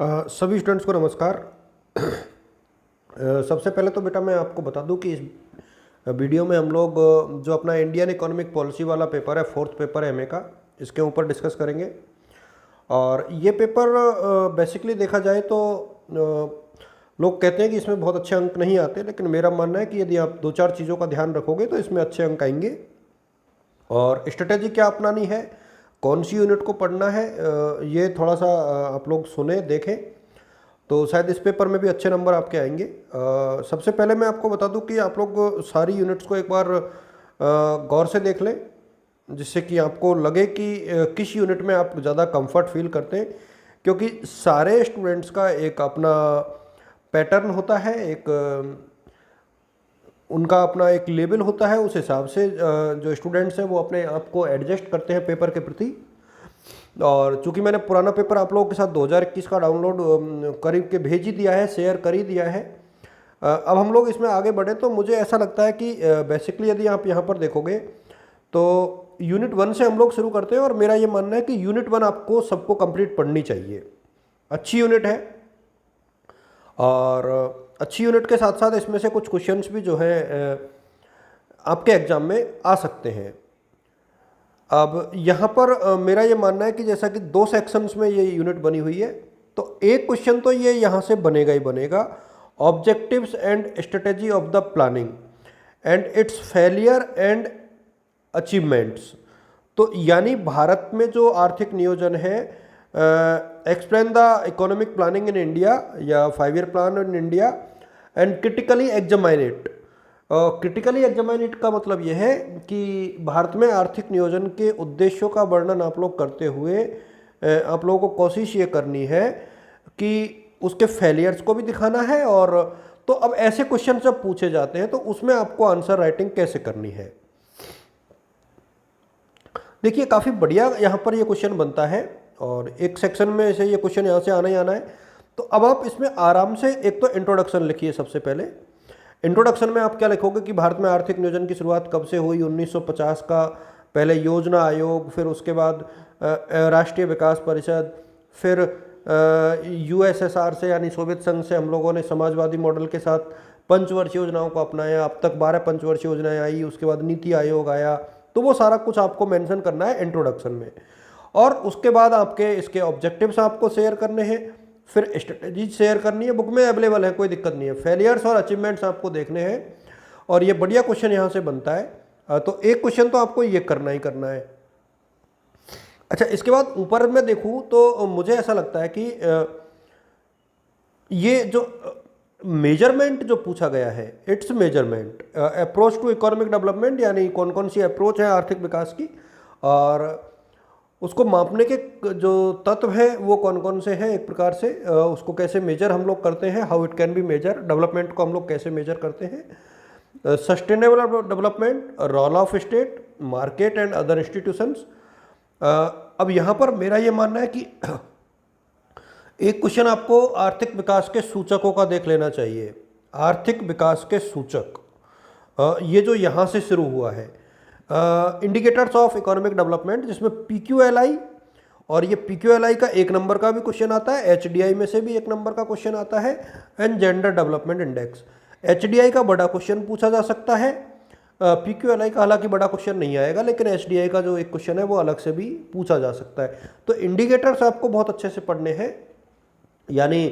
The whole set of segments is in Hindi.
सभी स्टूडेंट्स को नमस्कार। सबसे पहले तो बेटा मैं आपको बता दूं कि इस वीडियो में हम लोग जो अपना इंडियन इकोनॉमिक पॉलिसी वाला पेपर है, फोर्थ पेपर है एमए का, इसके ऊपर डिस्कस करेंगे। और ये पेपर बेसिकली देखा जाए तो लोग कहते हैं कि इसमें बहुत अच्छे अंक नहीं आते, लेकिन मेरा मानना है कि यदि आप दो चार चीज़ों का ध्यान रखोगे तो इसमें अच्छे अंक आएंगे। और स्ट्रेटेजी क्या अपनानी है, कौन सी यूनिट को पढ़ना है, ये थोड़ा सा आप लोग सुने देखें तो शायद इस पेपर में भी अच्छे नंबर आपके आएंगे। सबसे पहले मैं आपको बता दूं कि आप लोग सारी यूनिट्स को एक बार गौर से देख लें, जिससे कि आपको लगे कि किस यूनिट में आप ज़्यादा कंफर्ट फील करते हैं, क्योंकि सारे स्टूडेंट्स का एक अपना पैटर्न होता है, एक उनका अपना एक लेवल होता है। उस हिसाब से जो स्टूडेंट्स हैं वो अपने आप को एडजस्ट करते हैं पेपर के प्रति। और चूंकि मैंने पुराना पेपर आप लोगों के साथ 2021 का डाउनलोड करीब के भेज ही दिया है, शेयर कर ही दिया है। अब हम लोग इसमें आगे बढ़े तो मुझे ऐसा लगता है कि बेसिकली यदि आप यहाँ पर देखोगे तो यूनिट 1 से हम लोग शुरू करते हैं। और मेरा ये मानना है कि यूनिट 1 आपको सबको कंप्लीट पढ़नी चाहिए। अच्छी यूनिट है और अच्छी यूनिट के साथ साथ इसमें से कुछ क्वेश्चंस भी जो है आपके एग्जाम में आ सकते हैं। अब यहाँ पर मेरा ये मानना है कि जैसा कि दो सेक्शंस में ये यूनिट बनी हुई है, तो एक क्वेश्चन तो ये यहाँ से बनेगा ही बनेगा, objectives and strategy of the planning and it's failure and achievements. तो यानी भारत में जो आर्थिक नियोजन है, explain the economic planning in India या 5 year plan in India and critically examine it. Critically examine it का मतलब यह है कि भारत में आर्थिक नियोजन के उद्देश्यों का वर्णन आप लोग करते हुए आप लोगों को कोशिश ये करनी है कि उसके फेलियर्स को भी दिखाना है। और तो अब ऐसे क्वेश्चन जब पूछे जाते हैं तो उसमें आपको आंसर राइटिंग कैसे करनी है, देखिए काफ़ी बढ़िया यहाँ पर ये क्वेश्चन बनता है और एक सेक्शन में से ये क्वेश्चन यहाँ से आना ही आना है। तो अब आप इसमें आराम से एक तो इंट्रोडक्शन लिखिए। सबसे पहले इंट्रोडक्शन में आप क्या लिखोगे कि भारत में आर्थिक नियोजन की शुरुआत कब से हुई, 1950 का, पहले योजना आयोग, फिर उसके बाद राष्ट्रीय विकास परिषद, फिर यूएसएसआर से यानी सोवियत संघ से हम लोगों ने समाजवादी मॉडल के साथ पंचवर्षीय योजनाओं को अपनाया, अब तक 12 पंचवर्षीय योजनाएं आई, उसके बाद नीति आयोग आया। तो वो सारा कुछ आपको मेंशन करना है इंट्रोडक्शन में। और उसके बाद आपके इसके ऑब्जेक्टिव्स आपको शेयर करने हैं, फिर स्ट्रेटेजी शेयर करनी है, बुक में अवेलेबल है, कोई दिक्कत नहीं है। फेलियर्स और अचीवमेंट्स आपको देखने हैं और ये बढ़िया क्वेश्चन यहाँ से बनता है। तो एक क्वेश्चन तो आपको ये करना ही करना है। अच्छा, इसके बाद ऊपर में देखूँ तो मुझे ऐसा लगता है कि ये जो मेजरमेंट जो पूछा गया है, it's measurement approach to economic development, यानी कौन कौन सी अप्रोच है आर्थिक विकास की और उसको मापने के जो तत्व हैं वो कौन कौन से हैं, एक प्रकार से उसको कैसे मेजर हम लोग करते हैं, how it can be measure, development को हम लोग कैसे मेजर करते हैं, sustainable development, role of state, market and other institutions. अब यहाँ पर मेरा ये मानना है कि एक क्वेश्चन आपको आर्थिक विकास के सूचकों का देख लेना चाहिए। आर्थिक विकास के सूचक, ये जो यहाँ से शुरू हुआ है, इंडिकेटर्स ऑफ इकोनॉमिक डेवलपमेंट, जिसमें PQLI, और ये PQLI का 1 नंबर का भी क्वेश्चन आता है, HDI में से भी 1 नंबर का क्वेश्चन आता है, and gender development index. HDI का बड़ा क्वेश्चन पूछा जा सकता है, PQLI का हालांकि बड़ा क्वेश्चन नहीं आएगा, लेकिन HDI का जो एक क्वेश्चन है वो अलग से भी पूछा जा सकता है। तो इंडिकेटर्स आपको बहुत अच्छे से पढ़ने हैं, यानी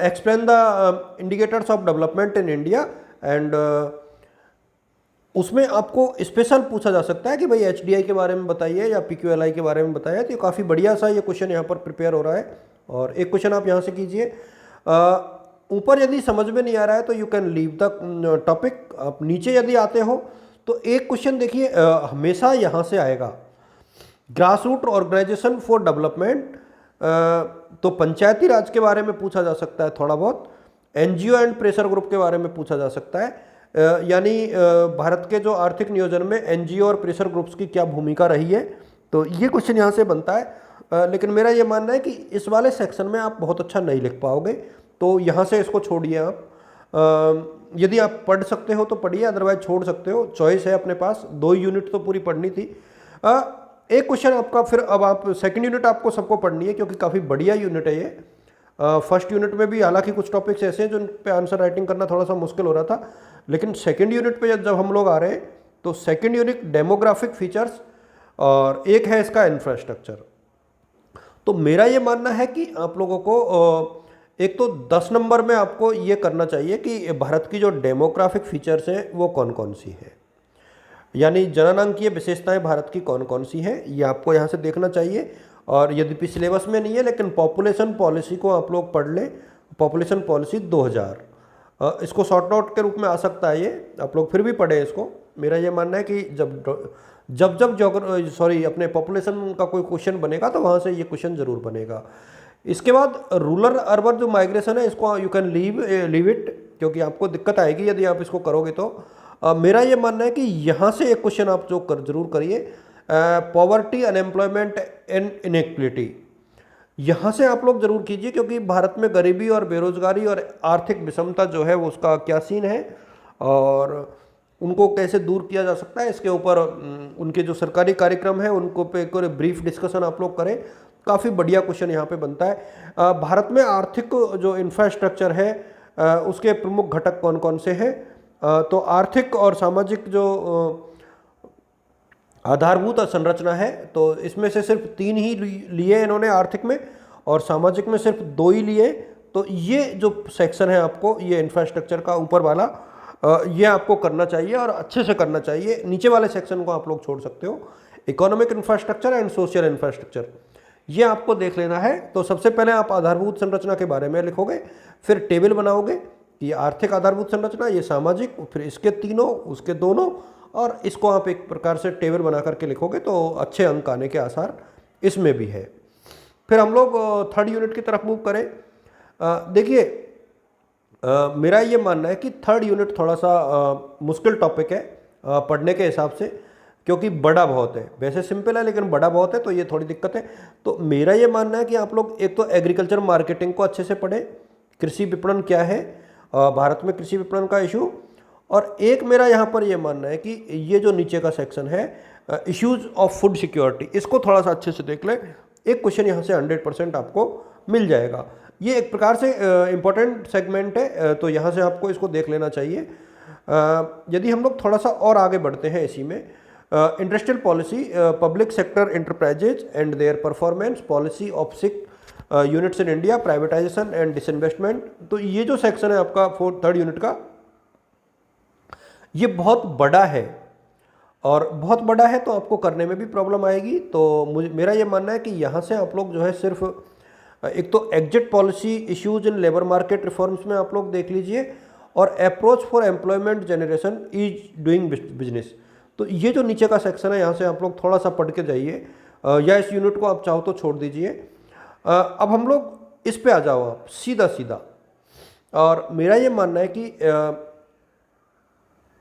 explain the indicators of development in India and उसमें आपको स्पेशल पूछा जा सकता है कि भाई HDI के बारे में बताइए या PQLI के बारे में बताइए। तो ये काफ़ी बढ़िया सा ये क्वेश्चन यहाँ पर प्रिपेयर हो रहा है। और एक क्वेश्चन आप यहाँ से कीजिए। ऊपर यदि समझ में नहीं आ रहा है तो you can leave the topic. आप नीचे यदि आते हो तो एक क्वेश्चन देखिए हमेशा यहाँ से आएगा, grass root organisation for development. तो पंचायती राज के बारे में पूछा जा सकता है थोड़ा बहुत, NGO एंड प्रेशर ग्रुप के बारे में पूछा जा सकता है, यानी भारत के जो आर्थिक नियोजन में NGO और प्रेशर ग्रुप्स की क्या भूमिका रही है। तो ये क्वेश्चन यहाँ से बनता है। लेकिन मेरा ये मानना है कि इस वाले सेक्शन में आप बहुत अच्छा नहीं लिख पाओगे, तो यहाँ से इसको छोड़िए आप। यदि आप पढ़ सकते हो तो पढ़िए, अदरवाइज छोड़ सकते हो, चॉइस है अपने पास। 2 यूनिट तो पूरी पढ़नी थी। एक क्वेश्चन आपका, फिर अब आप सेकंड यूनिट आपको सबको पढ़नी है क्योंकि काफ़ी बढ़िया यूनिट है ये। फर्स्ट यूनिट में भी हालांकि कुछ टॉपिक्स ऐसे हैं जिन पे आंसर राइटिंग करना थोड़ा सा मुश्किल हो रहा था, लेकिन सेकेंड यूनिट पे जब हम लोग आ रहे हैं तो सेकेंड यूनिट डेमोग्राफिक फीचर्स और एक है इसका इंफ्रास्ट्रक्चर। तो मेरा ये मानना है कि आप लोगों को एक तो 10 नंबर में आपको ये करना चाहिए कि भारत की जो डेमोग्राफिक फीचर्स हैं वो कौन कौन सी है, यानी जननांकीय विशेषताएं भारत की कौन कौन सी हैं, ये आपको यहाँ से देखना चाहिए। और यद्यपि सिलेबस में नहीं है लेकिन पॉपुलेशन पॉलिसी को आप लोग पढ़ लें, पॉपुलेशन पॉलिसी 2000 इसको शॉर्ट नोट के रूप में आ सकता है, ये आप लोग फिर भी पढ़ें इसको। मेरा ये मानना है कि जब अपने पॉपुलेशन का कोई क्वेश्चन बनेगा तो वहाँ से ये क्वेश्चन जरूर बनेगा। इसके बाद रूरल अर्बन जो माइग्रेशन है इसको यू कैन लीव इट, क्योंकि आपको दिक्कत आएगी यदि आप इसको करोगे तो। मेरा ये मानना है कि यहाँ से एक क्वेश्चन आप जो जरूर करिए, पॉवर्टी अनएम्प्लॉयमेंट एंड इनइक्वलिटी, यहाँ से आप लोग जरूर कीजिए, क्योंकि भारत में गरीबी और बेरोजगारी और आर्थिक विषमता जो है वो उसका क्या सीन है और उनको कैसे दूर किया जा सकता है, इसके ऊपर उनके जो सरकारी कार्यक्रम है उनको पे एक ब्रीफ डिस्कशन आप लोग करें। काफ़ी बढ़िया क्वेश्चन यहाँ पे बनता है। भारत में आर्थिक जो इंफ्रास्ट्रक्चर है उसके प्रमुख घटक कौन कौन से हैं, तो आर्थिक और सामाजिक जो आधारभूत संरचना है तो इसमें से सिर्फ 3 ही लिए इन्होंने आर्थिक में, और सामाजिक में सिर्फ 2 ही लिए। तो ये जो सेक्शन है आपको ये इंफ्रास्ट्रक्चर का ऊपर वाला ये आपको करना चाहिए और अच्छे से करना चाहिए। नीचे वाले सेक्शन को आप लोग छोड़ सकते हो, economic infrastructure and social infrastructure, ये आपको देख लेना है। तो सबसे पहले आप आधारभूत संरचना के बारे में लिखोगे, फिर टेबल बनाओगे, ये आर्थिक आधारभूत संरचना, ये सामाजिक, फिर इसके तीनों, उसके दोनों, और इसको आप एक प्रकार से टेबल बना करके लिखोगे तो अच्छे अंक आने के आसार इसमें भी है। फिर हम लोग थर्ड यूनिट की तरफ मूव करें। देखिए मेरा ये मानना है कि थर्ड यूनिट थोड़ा सा मुश्किल टॉपिक है पढ़ने के हिसाब से, क्योंकि बड़ा बहुत है। वैसे सिंपल है लेकिन बड़ा बहुत है, तो ये थोड़ी दिक्कत है। तो मेरा ये मानना है कि आप लोग एक तो एग्रीकल्चर मार्केटिंग को अच्छे से पढ़ें, कृषि विपणन क्या है, भारत में कृषि विपणन का इशू, और एक मेरा यहाँ पर ये मानना है कि ये जो नीचे का सेक्शन है इश्यूज ऑफ फूड सिक्योरिटी, इसको थोड़ा सा अच्छे से देख लें। एक क्वेश्चन यहाँ से 100% आपको मिल जाएगा। ये एक प्रकार से इम्पोर्टेंट सेगमेंट है, तो यहाँ से आपको इसको देख लेना चाहिए। यदि हम लोग थोड़ा सा और आगे बढ़ते हैं इसी में, industrial policy, public sector enterprises and their performance, policy of 6 units in India, privatisation and disinvestment. तो ये जो सेक्शन है आपका थर्ड यूनिट का, ये बहुत बड़ा है, और बहुत बड़ा है तो आपको करने में भी प्रॉब्लम आएगी। तो मेरा ये मानना है कि यहाँ से आप लोग जो है सिर्फ एक तो exit policy issues in labour market reforms में आप लोग देख लीजिए, और approach for employment generation is doing business. तो ये जो नीचे का सेक्शन है यहाँ से आप लोग थोड़ा सा पढ़ के जाइए, या इस यूनिट को आप चाहो तो छोड़ दीजिए। अब हम लोग इस पे आ जाओ आप सीधा सीधा, और मेरा ये मानना है कि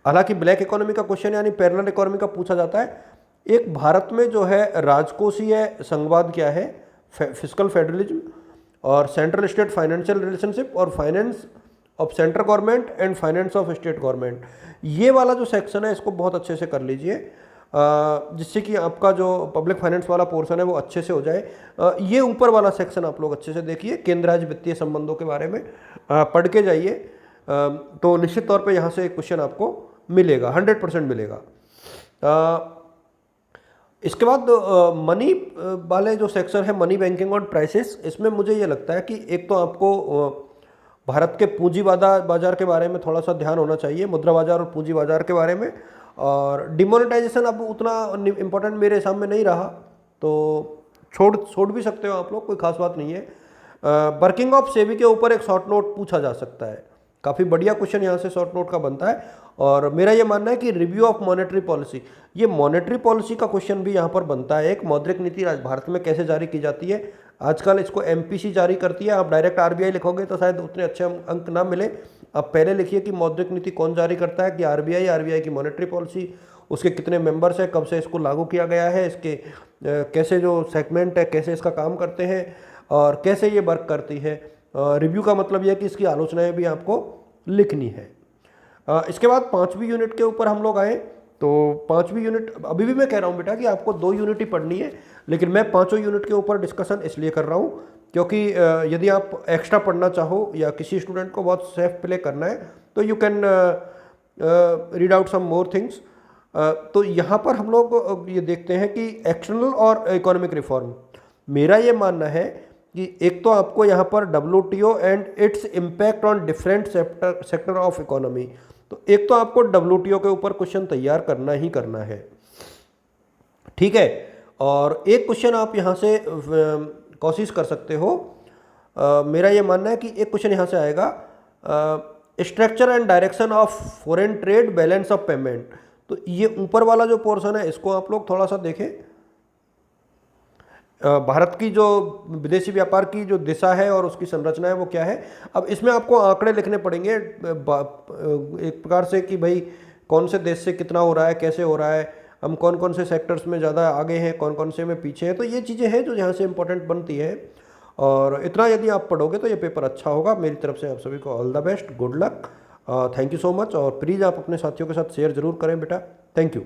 हालांकि ब्लैक इकोनॉमी का क्वेश्चन यानी पैरेलल इकोनॉमी का पूछा जाता है। एक भारत में जो है राजकोषीय संघवाद क्या है, फिस्कल फेडरलिज्म, और सेंट्रल स्टेट फाइनेंशियल रिलेशनशिप, और finance of central government and finance of state government. ये वाला जो सेक्शन है इसको बहुत अच्छे से कर लीजिए, जिससे कि आपका जो पब्लिक फाइनेंस वाला पोर्शन है वो अच्छे से हो जाए। ये ऊपर वाला सेक्शन आप लोग अच्छे से देखिए, केंद्र राज्य वित्तीय संबंधों के बारे में पढ़ के जाइए, तो निश्चित तौर पे यहाँ से एक क्वेश्चन आपको मिलेगा, 100% मिलेगा। इसके बाद मनी वाले जो सेक्शन है, मनी बैंकिंग और प्राइसेस, इसमें मुझे ये लगता है कि एक तो आपको भारत के पूंजी बाजार के बारे में थोड़ा सा ध्यान होना चाहिए, मुद्रा बाजार और पूंजी बाजार के बारे में। और डिमोनेटाइजेशन अब उतना इम्पोर्टेंट मेरे हिसाब में नहीं रहा, तो छोड़ भी सकते हो आप लोग, कोई खास बात नहीं है। वर्किंग ऑफ सेबी के ऊपर एक शॉर्ट नोट पूछा जा सकता है, काफ़ी बढ़िया क्वेश्चन यहाँ से शॉर्ट नोट का बनता है। और मेरा ये मानना है कि रिव्यू ऑफ मॉनेटरी पॉलिसी, ये मॉनेटरी पॉलिसी का क्वेश्चन भी यहाँ पर बनता है। एक मौद्रिक नीति भारत में कैसे जारी की जाती है, आजकल इसको एमपीसी जारी करती है। आप डायरेक्ट आरबीआई लिखोगे तो शायद उतने अच्छे अंक ना मिले। आप पहले लिखिए कि मौद्रिक नीति कौन जारी करता है, कि आरबीआई की मॉनेटरी पॉलिसी, उसके कितने मेंबर्स हैं, कब से इसको लागू किया गया है, इसके कैसे जो सेगमेंट है कैसे इसका काम करते हैं और कैसे ये वर्क करती है। रिव्यू का मतलब यह है कि इसकी आलोचनाएं भी आपको लिखनी है। इसके बाद 5वीं यूनिट के ऊपर हम लोग आए, तो 5वीं यूनिट, अभी भी मैं कह रहा हूँ बेटा कि आपको 2 यूनिट ही पढ़नी है, लेकिन मैं 5 यूनिट के ऊपर डिस्कशन इसलिए कर रहा हूँ क्योंकि यदि आप एक्स्ट्रा पढ़ना चाहो या किसी स्टूडेंट को बहुत सेफ प्ले करना है तो you can read out some more things. तो यहाँ पर हम लोग ये देखते हैं कि एक्सटर्नल और इकोनॉमिक रिफॉर्म, मेरा ये मानना है कि एक तो आपको यहाँ पर WTO and its impact on different sector of economy, तो एक तो आपको WTO के ऊपर क्वेश्चन तैयार करना ही करना है, ठीक है। और एक क्वेश्चन आप यहाँ से कोशिश कर सकते हो, मेरा ये मानना है कि एक क्वेश्चन यहाँ से आएगा, structure and direction of foreign trade balance of payment. तो ये ऊपर वाला जो पोर्शन है इसको आप लोग थोड़ा सा देखें। भारत की जो विदेशी व्यापार की जो दिशा है और उसकी संरचना है वो क्या है। अब इसमें आपको आंकड़े लिखने पड़ेंगे एक प्रकार से कि भाई कौन से देश से कितना हो रहा है, कैसे हो रहा है, हम कौन कौन से सेक्टर्स में ज़्यादा आगे हैं, कौन कौन से में पीछे हैं। तो ये चीज़ें हैं जो यहाँ से इम्पोर्टेंट बनती है, और इतना यदि आप पढ़ोगे तो ये पेपर अच्छा होगा। मेरी तरफ से आप सभी को all the best, good luck, thank you so much. और प्लीज़ आप अपने साथियों के साथ शेयर ज़रूर करें बेटा, थैंक यू।